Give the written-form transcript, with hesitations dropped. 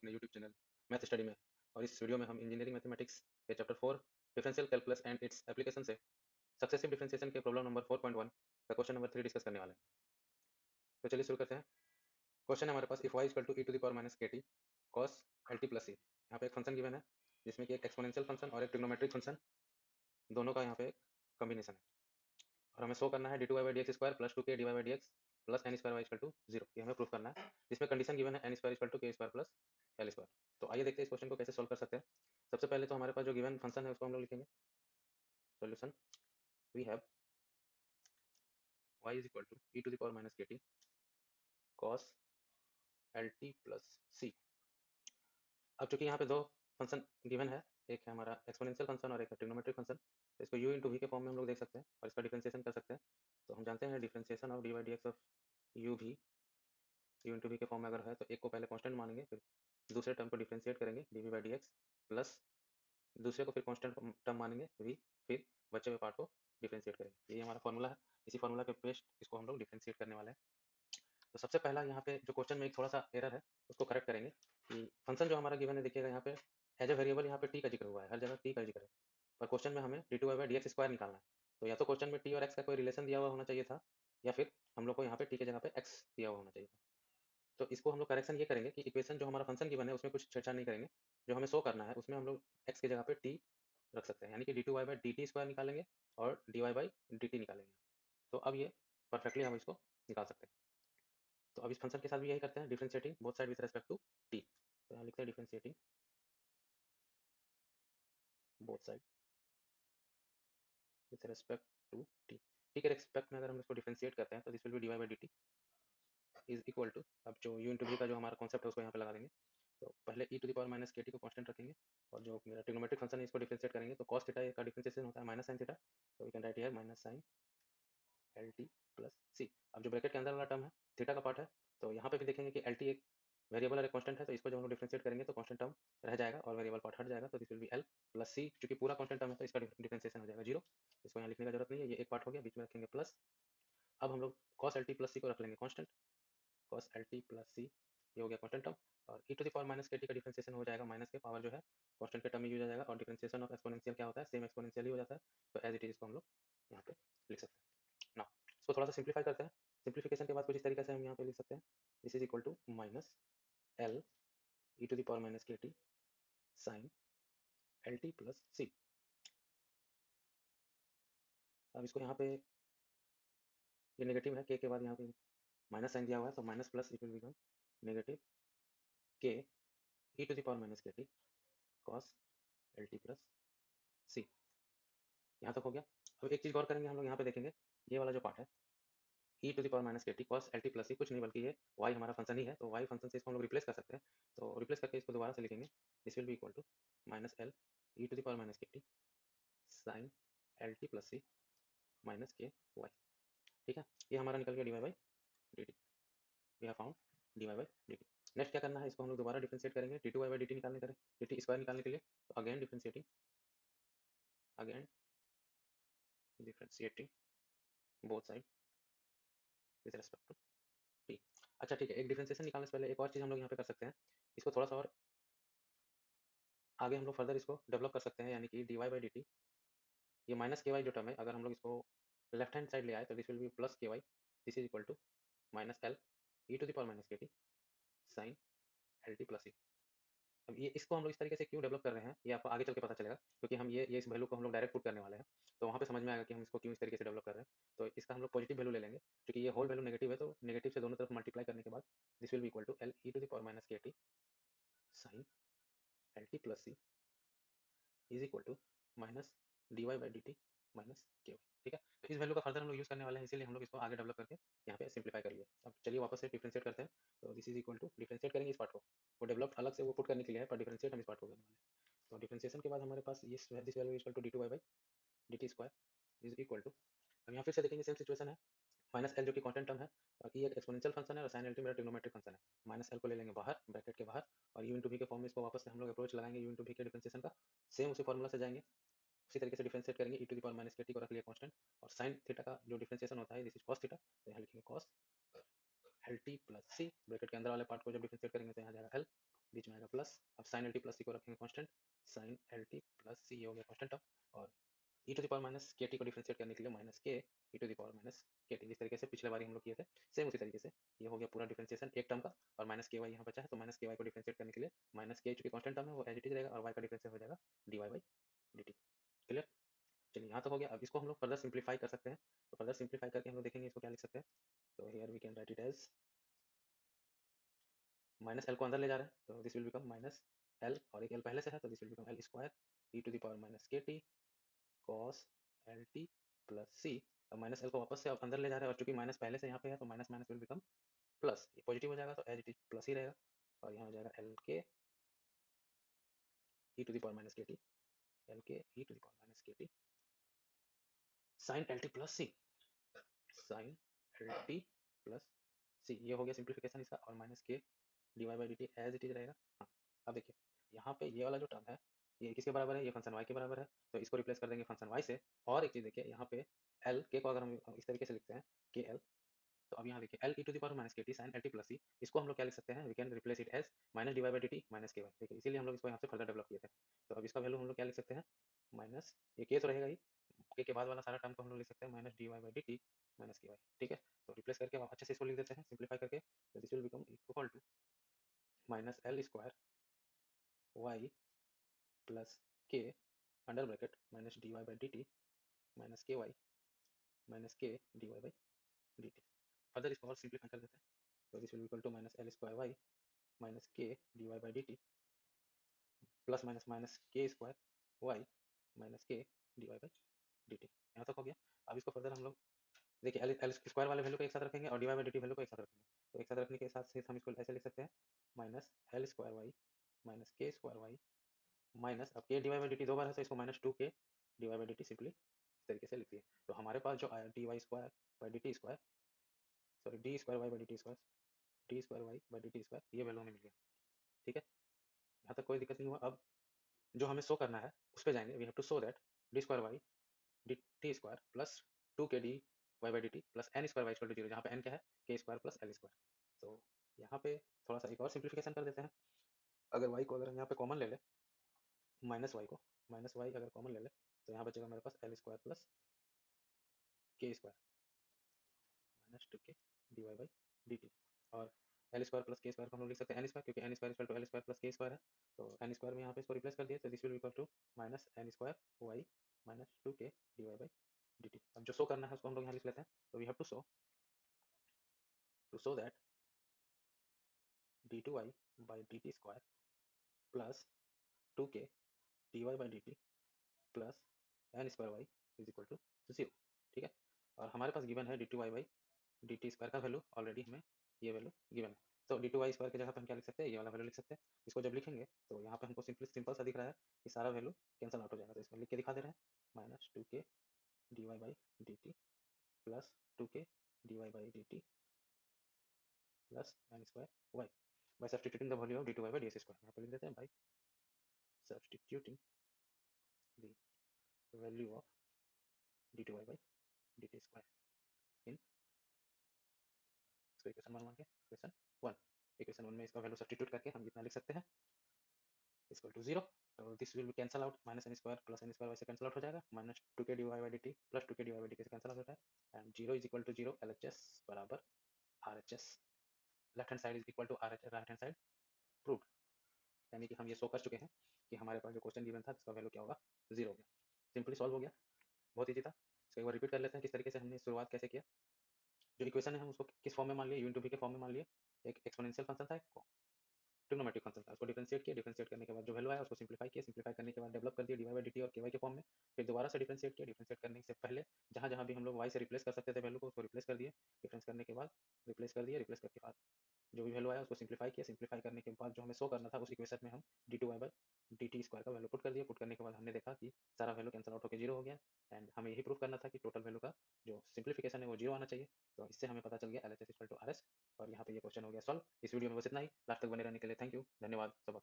अपने YouTube channel math study में। और इस वीडियो में हम इंजीनियरिंग मैथमेटिक्स के chapter 4 differential calculus and its application से सक्सेसिव डिफरेंशिएशन के प्रॉब्लम नंबर 4.1 का क्वेश्चन नंबर 3 डिस्कस करने वाले हैं। तो चलिए शुरू करते हैं। क्वेश्चन है हमारे पास, if y equal to e to the power minus kt cos lt plus c। यहाँ पे एक फंक्शन गिवन है जिसमें कि एक एक्सपोनेंशियल फंक्शन और एक ट्रिग्नोमेट्रिक फंक्शन दोनों का यहाँ पे कॉम्बिनेशन है, और हमें शो करना है dy by D X square plus 2k dy by D X plus N square Y equal to 0। ये हमें प्रूफ करना है, जिसमें कंडीशन गिवन है N square equal to K square plus L square. तो आइए देखते हैं इस क्वेश्चन को कैसे सॉल्व कर सकते हैं। सबसे पहले तो हमारे पास जो गिवन फंक्शन है उसको हम लोग लिखेंगे। Solution, we have y is equal to e to the power minus kt cos lt plus c। अब चूंकि यहाँ पे दो फंक्शन गिवन है, एक है हमारा एक्सपोनेंशियल फंक्शन और एक है ट्रिग्नोमेट्रिक फंक्शन, तो इसको u इंटू वी के फॉर्म में हम लोग देख सकते हैं और इसका डिफरेंशिएशन कर सकते हैं। तो हम जानते हैं differentiation of D by D x of you भी यू इंटू वी के फॉर्म में अगर है तो एक को पहले कांस्टेंट मानेंगे, फिर दूसरे टर्म को डिफरेंशिएट करेंगे D V by D X plus दूसरे को फिर कांस्टेंट टर्म मानेंगे वी, फिर बचे हुए पार्ट को डिफरेंशिएट करेंगे। यही हमारा फॉर्मूला है। इसी फॉर्मूला के बेस्ड इसको हम लोग डिफरेंशिएट करने वाले हैं। तो सबसे पहला यहाँ पे जो क्वेश्चन में एक थोड़ा सा एरर है उसको करेक्ट करेंगे कि फंक्शन जो हमारा गिवन है, देखिएगा यहाँ पे एज ए वेरिएबल यहाँ पे टी का जिक्र हुआ है, हर जगह टी का जिक्र है, पर क्वेश्चन में हमें D two Y by D X square निकालना है। तो या तो क्वेश्चन में टी और एक्स का कोई रिलेशन दिया हुआ होना चाहिए था, या फिर हम लोग को यहाँ पे टी के जगह पे एक्स दिया हुआ होना चाहिए था। तो इसको हम लोग करेक्शन ये करेंगे कि इक्वेशन जो हमारा फंक्शन गिवन है उसमें कुछ छेड़छाड़ नहीं करेंगे। जो हमें शो करना है उसमें हम लोग एक्स की जगह पे टी रख सकते हैं, यानी कि D two Y by D T square निकालेंगे और D Y by D T निकालेंगे। तो अब ये परफेक्टली हम इसको निकाल सकते हैं। तो अब इस फंक्शन के साथ भी यही करते हैं, differentiating both side with respect to T. तो यहाँ लिखते हैं differentiating both side with respect to T. T के रिस्पेक्ट में अगर हम इसको डिफरेंशिएट करते हैं तो this will be D Y by D T is equal to, अब जो यू इंटू वी का जो हमारा कॉन्सेप्ट है उसको यहाँ पे लगा देंगे। तो पहले e to the power minus K T को कांस्टेंट रखेंगे, और जो मेरा ट्रिग्नोमेट्रिक फंक्शन है इसको डिफरेंशिएट करेंगे। तो कॉस थीटा का डिफरेंशिएशन होता है माइनस साइन थीटा, तो we can write here minus sine L T plus C. अब जो ब्रैकेट के अंदर वाला टर्म है थीटा का पार्ट है, तो यहाँ पे भी देखेंगे कि एल टी एक वेरिएबल और एक कांस्टेंट है, तो इसको जब हम लोग डिफरेंशिएट करेंगे तो कांस्टेंट टर्म रह जाएगा और वेरिएबल पार्ट हट जाएगा। तो this will be L plus C, क्योंकि पूरा कांस्टेंट टर्म है तो इसका डिफरेंशिएशन हो जाएगा जीरो। इसको यहाँ लिखने का जरूरत नहीं है, ये एक पार्ट हो गया, बीच में रखेंगे प्लस। अब हम लोग cos L T plus C को रख लेंगे constant, cos L T plus C, ये हो गया कांस्टेंट टर्म। और e to the power minus K T का डिफरेंशिएशन हो जाएगा माइनस के पावर जो है कांस्टेंट के टर्म में यूज हो जाएगा, और डिफरेंशिएशन ऑफ एक्सपोनेंशियल क्या होता है, सेम एक्सपोनेंशियल ही हो जाता है। तो एज इट इज इसको हम लोग यहाँ पे लिख सकते हैं ना। इसको थोड़ा सा सिंप्लीफाई करते हैं। सिंप्लीफिकेशन के बाद कुछ इस तरीके से हम यहाँ पे लिख सकते हैं, this is equal to minus L E to the power minus K T sine L T plus C. अब इसको यहाँ पे, ये नेगेटिव है के बाद यहाँ पे माइनस साइन दिया हुआ है, तो minus plus it will become negative K E to the power minus K T cos L T plus C. यहाँ तक हो गया। अब एक चीज़ गौर करेंगे हम लोग, यहाँ पे देखेंगे ये वाला जो पार्ट है E to the power minus K T cos L T plus C, कुछ नहीं बल्कि ये वाई हमारा फंक्शन ही है। तो वाई फंक्शन से इसको हम लोग रिप्लेस कर सकते हैं। तो रिप्लेस करके इसको दोबारा से लिखेंगे, this will be equal to minus L E to the power minus K T sine L T plus C minus K Y. ठीक है, ये हमारा निकल गया D Y by D T. We have found D Y by D T. Next क्या करना है, इसको हम लोग दोबारा डिफरेंशिएट करेंगे D two Y by D T निकालने करें, डी टी स्क्वायर निकालने के लिए। तो again differentiating both side with respect to T. अच्छा ठीक है, एक डिफरेंशिएशन निकालने से पहले एक और चीज़ हम लोग यहाँ पे कर सकते हैं, इसको थोड़ा सा और आगे हम लोग फर्दर इसको डेवलप कर सकते हैं, यानी कि D Y by D T, ये माइनस के वाई जो टर्म है अगर हम लोग इसको लेफ्ट हैंड साइड ले आए तो this will be plus K Y, this is equal to minus L E to the power minus K T sine L T plus C. अब ये इसको हम लोग इस तरीके से क्यों डेवलप कर रहे हैं ये आपको आगे चल के पता चलेगा, क्योंकि हम ये इस वैल्यू को हम लोग डायरेक्ट पुट करने वाले हैं। तो वहाँ पे समझ में आएगा कि हम इसको क्यों इस तरीके से डेवलप कर रहे हैं। तो इसका हम लोग पॉजिटिव वैल्यू ले लेंगे, क्योंकि ये होल वैल्यू नेगेटिव है, तो नेगेटिव से दोनों तरफ मल्टीप्लाई करने के बाद this will be equal to L E to the power minus K T sine L T plus C is equal to minus D Y by D T minus K Y. ठीक है, तो इस value का further हम लोग use करने वाले हैं, इसीलिए हम लोग इसको आगे डेवलप करके यहाँ पे सिंप्लीफाई कर लिए। अब चलिए वापस से डिफरेंशिएट करते हैं। तो this is equal to, differentiate करेंगे इस पार्ट को, वो डेवलप अलग से वो पुट करने के लिए है, पर डिफरेंशिएट हम इस पार्ट को करने वाले हैं। तो डिफरेंशिएशन के बाद हमारे पास ये this value equal to D two Y by D T square is equal to, अब यहाँ फिर से देखेंगे सेम सिचुएशन है, माइनस एल जो कि कांस्टेंट टर्म है, बाकी ये एक एक्सपोनेंशियल फंक्शन है और साइन एल टी मेरा ट्रिग्नोमेट्रिक फंक्शन है। माइनस एल को ले लेंगे बाहर ब्रैकेट के बाहर, और यू इंटू वी के फॉर्म में इसको वापस से हम लोग अप्रोच लगाएंगे यू इंटू वी के डिफरेंशिएशन का, सेम उसी फॉर्मूला से जाएंगे, उसी तरीके से डिफरेंशिएट करेंगे ई to the power minus K T को रख लिया कांस्टेंट, और साइन थीटा का जो डिफरेंशिएशन होता है दिस इज कॉस थीटा, तो यहाँ लिखेंगे कॉस एल टी प्लस सी, ब्रैकेट के अंदर वाले पार्ट को जब डिफरेंशिएट करेंगे तो यहाँ जाएगा एल, बीच में आएगा plus sine L T plus C को रखेंगे constant, sine L T plus C ये हो गया कॉन्स्टेंट टर्म, और E to the power minus K T को डिफरेंशिएट करने के लिए minus K E to the power minus K T, जिस तरीके से पिछले बारी हम लोग किए थे सेम उसी तरीके से ये हो गया पूरा डिफरेंशिएशन एक टर्म का, और माइनस के वाई यहाँ बचा है तो माइनस के वाई को डिफरेंशिएट करने के लिए माइनस के चूंकि कॉन्स्टेंट टर्म है वो एज इट इज रहेगा, और वाई का डिफरेंशिएट हो जाएगा D Y by D T. Clear? चलिए यहाँ तक हो गया। अब इसको हम लोग फर्दर सिंप्लीफाई कर सकते हैं, तो फर्दर सिंप्लीफाई करके हम लोग देखेंगे इसको क्या लिख सकते हैं। तो here we can write it as minus L को अंदर ले जा रहे हैं तो this will become minus L, और एक एल पहले से है तो this will become L square E to the power minus K T cos L T plus C. अब माइनस एल को वापस से अब अंदर ले जा रहे हैं, और चूंकि माइनस पहले से यहाँ पे है तो minus minus will become plus, ये पॉजिटिव हो जाएगा तो एज इट इज प्लस ही रहेगा, और यहाँ हो जाएगा L K E to the power minus K T, L K E to the power minus K T sine L T plus C, sine L T plus C, ये हो गया simplification इसका, और minus K D Y by D T as it is रहेगा। हाँ अब देखिए यहाँ पे ये वाला जो टर्म है ये किसके बराबर है, ये फंक्शन y के बराबर है, तो इसको रिप्लेस कर देंगे फंक्शन y से। और एक चीज़ देखिए यहाँ पे l के को अगर हम इस तरीके से लिखते हैं के एल, तो अब यहाँ देखिए L E to the power minus K T sine L T plus C, इसको हम लोग क्या लिख सकते हैं, we can replace it as minus D Y by D T minus K Y. देखिए इसीलिए हम लोग इसको यहाँ से फर्दर डेवलप किए थे। तो अब इसका वैल्यू हम लोग क्या लिख सकते हैं, माइनस ये के तो रहेगा ही, के बाद वाला सारा टर्म को हम लोग लिख सकते हैं minus D Y by D T minus K Y. ठीक है, तो रिप्लेस करके अब अच्छे से इसको लिख देते हैं सिंप्लीफाई करके, तो this will become equal to minus L square Y plus K under bracket minus D Y by D T minus K Y minus K D Y by D T. Further इसको और simplify कर देते हैं, तो this will equal to minus L square Y minus K D Y by D T plus minus minus K square Y minus K D Y by D T. यहाँ तक हो गया। अब इसको फर्दर हम लोग देखिए एल स्क्वायर वाले वैल्यू को एक साथ रखेंगे और D Y by D T value को एक साथ रखेंगे, तो एक साथ रखने के साथ हम इसको ऐसे लिख सकते हैं minus L square Y minus K square Y minus, अब K D Y by D T दो बार है तो इसको माइनस टू के D Y by D T simply इस तरीके से लिखिए। तो हमारे पास जो आया D Y square by D T square, sorry D square Y by D T square, D square Y by D T square, ये वैल्यू हमें मिल गया। ठीक है, यहाँ तक कोई दिक्कत नहीं हुआ। अब जो हमें शो करना है उस पर जाएंगे, we have to show that D square Y D T square plus two के D Y by D T plus N square Y equal to zero, जहाँ पे एन क्या है के स्क्वायर प्लस एल स्क्वायर। तो यहाँ पे थोड़ा सा एक और सिंप्लीफिकेशन कर देते हैं। अगर वाई को अगर हम यहाँ पे कॉमन ले ले, माइनस वाई को माइनस वाई अगर कॉमन ले ले तो यहाँ बचेगा हमारे पास L square plus K square minus two के D Y by D T, और L square plus K square को हम लोग लिख सकते हैं एन स्क्वायर, क्योंकि N square equal to L square plus K square है। तो एन स्क्वायर में यहाँ पे इसको रिप्लेस कर दिए तो this will equal to minus N square Y minus two के D Y by D T. अब जो शो करना है उसको हम लोग यहाँ लिख लेते हैं, तो we have to show that D two Y by D T square plus two के D Y by D T plus N square Y is equal to zero. ठीक है, और हमारे पास गिवन है D two Y by D T square का value, already हमें ये वैल्यू गिवन है। तो डी टू वाई स्क्वायर की जगह पर हम क्या लिख सकते हैं, ये वाला वैल्यू लिख सकते हैं। इसको जब लिखेंगे तो यहाँ पे हमको सिंपल सा दिख रहा है कि सारा वैल्यू कैंसिल आउट हो जाएगा, तो इसमें लिख के दिखा दे रहे हैं माइनस टू के D Y by D T plus two के D Y by D T plus N square Y by substituting the value of D two Y by D S square. यहाँ पे लिख देते हैं by substituting the value of D two Y by D T square in, इसको equation one मान के equation one, equation one में इसका वैल्यू सब्सटीट्यूट करके हम इतना लिख सकते हैं इक्वल टू जीरो। तो this will be cancel out, minus N square plus N square वैसे कैंसल आउट हो जाएगा, माइनस टू के D Y by D T plus two के D Y by D t से कैंसल आउट होता है, and zero is equal to zero, L H S बराबर R H S, left hand side is equal to R H S, right hand side proved. यानी कि हम ये show कर चुके हैं कि हमारे पास जो क्वेश्चन गिवन था इसका वैल्यू क्या होगा, जीरो हो गया। सिंपली सॉल्व हो गया, बहुत ईजी था। इसको एक बार रिपीट कर लेते हैं किस तरीके से हमने शुरुआत कैसे किया। जो इक्वेशन है हम उसको किस फॉर्म में मान लिए, यू इंटू वी के फॉर्म में मान लिए। एक एक्सपोनेंशियल फंक्शन था, एक ट्रिग्नोमेट्रिक फंक्शन था, उसको डिफरेंशिएट किया, डिफरेंशिएट करने के बाद जो वैल्यू आया उसको सिंप्लीफाई किया, सिंप्लीफाई करने के बाद डेवलप कर दिया D Y by D T और के वाई के फॉर्म में। फिर दोबारा से डिफरेंशिएट किया, डिफरेंशिएट करने से पहले जहाँ जहाँ भी हम लोग वाई से रिप्लेस कर सकते थे वैल्यू को उसको रिप्लेस कर दिए, डिफरेंस करने के बाद रिप्लेस कर दिया, रिप्लेस करके बाद जो भी वैल्यू आया उसको सिंप्लीफाई किया, सिंप्लीफाई करने के बाद जो हमें शो करना था उस इक्वेशन में हम D two Y by D T square का वैल्यू पुट कर दिया। पुट करने के बाद हमने देखा कि सारा वैल्यू कैंसल आउट होकर जीरो हो गया, एंड हमें यही प्रूव करना था कि टोटल वैल्यू का जो सिंप्लीफिकेशन है वो जीरो आना चाहिए। तो इससे हमें पता चल गया L H S equal to R S, और यहाँ पे ये क्वेश्चन हो गया सॉल्व। इस वीडियो में बस इतना ही, लास्ट तक बने रहने के लिए थैंक यू, धन्यवाद, सब